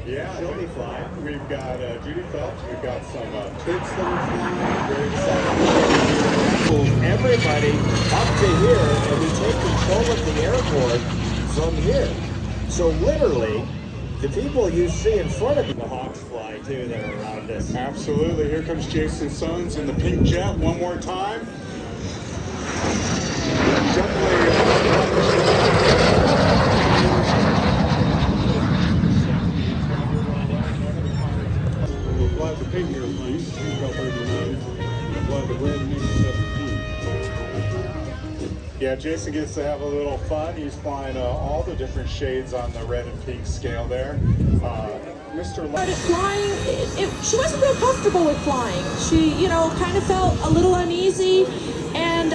Yeah, she'll be flying. we've got Judy Phelps. We've got some kids that are flying. Very excited. Everybody up to here, and we take control of the airport from here. So literally, the people you see in front of you, the Hawks fly too, that are around us. Absolutely. Here comes Jason Sons in the pink jet one more time. We'll fly the pink airplane, Bell 39. We'll fly the red MiG-17. Yeah, Jason gets to have a little fun. He's flying all the different shades on the red and pink scale there. Mr. Started flying, she wasn't real comfortable with flying. She, kind of felt a little uneasy, and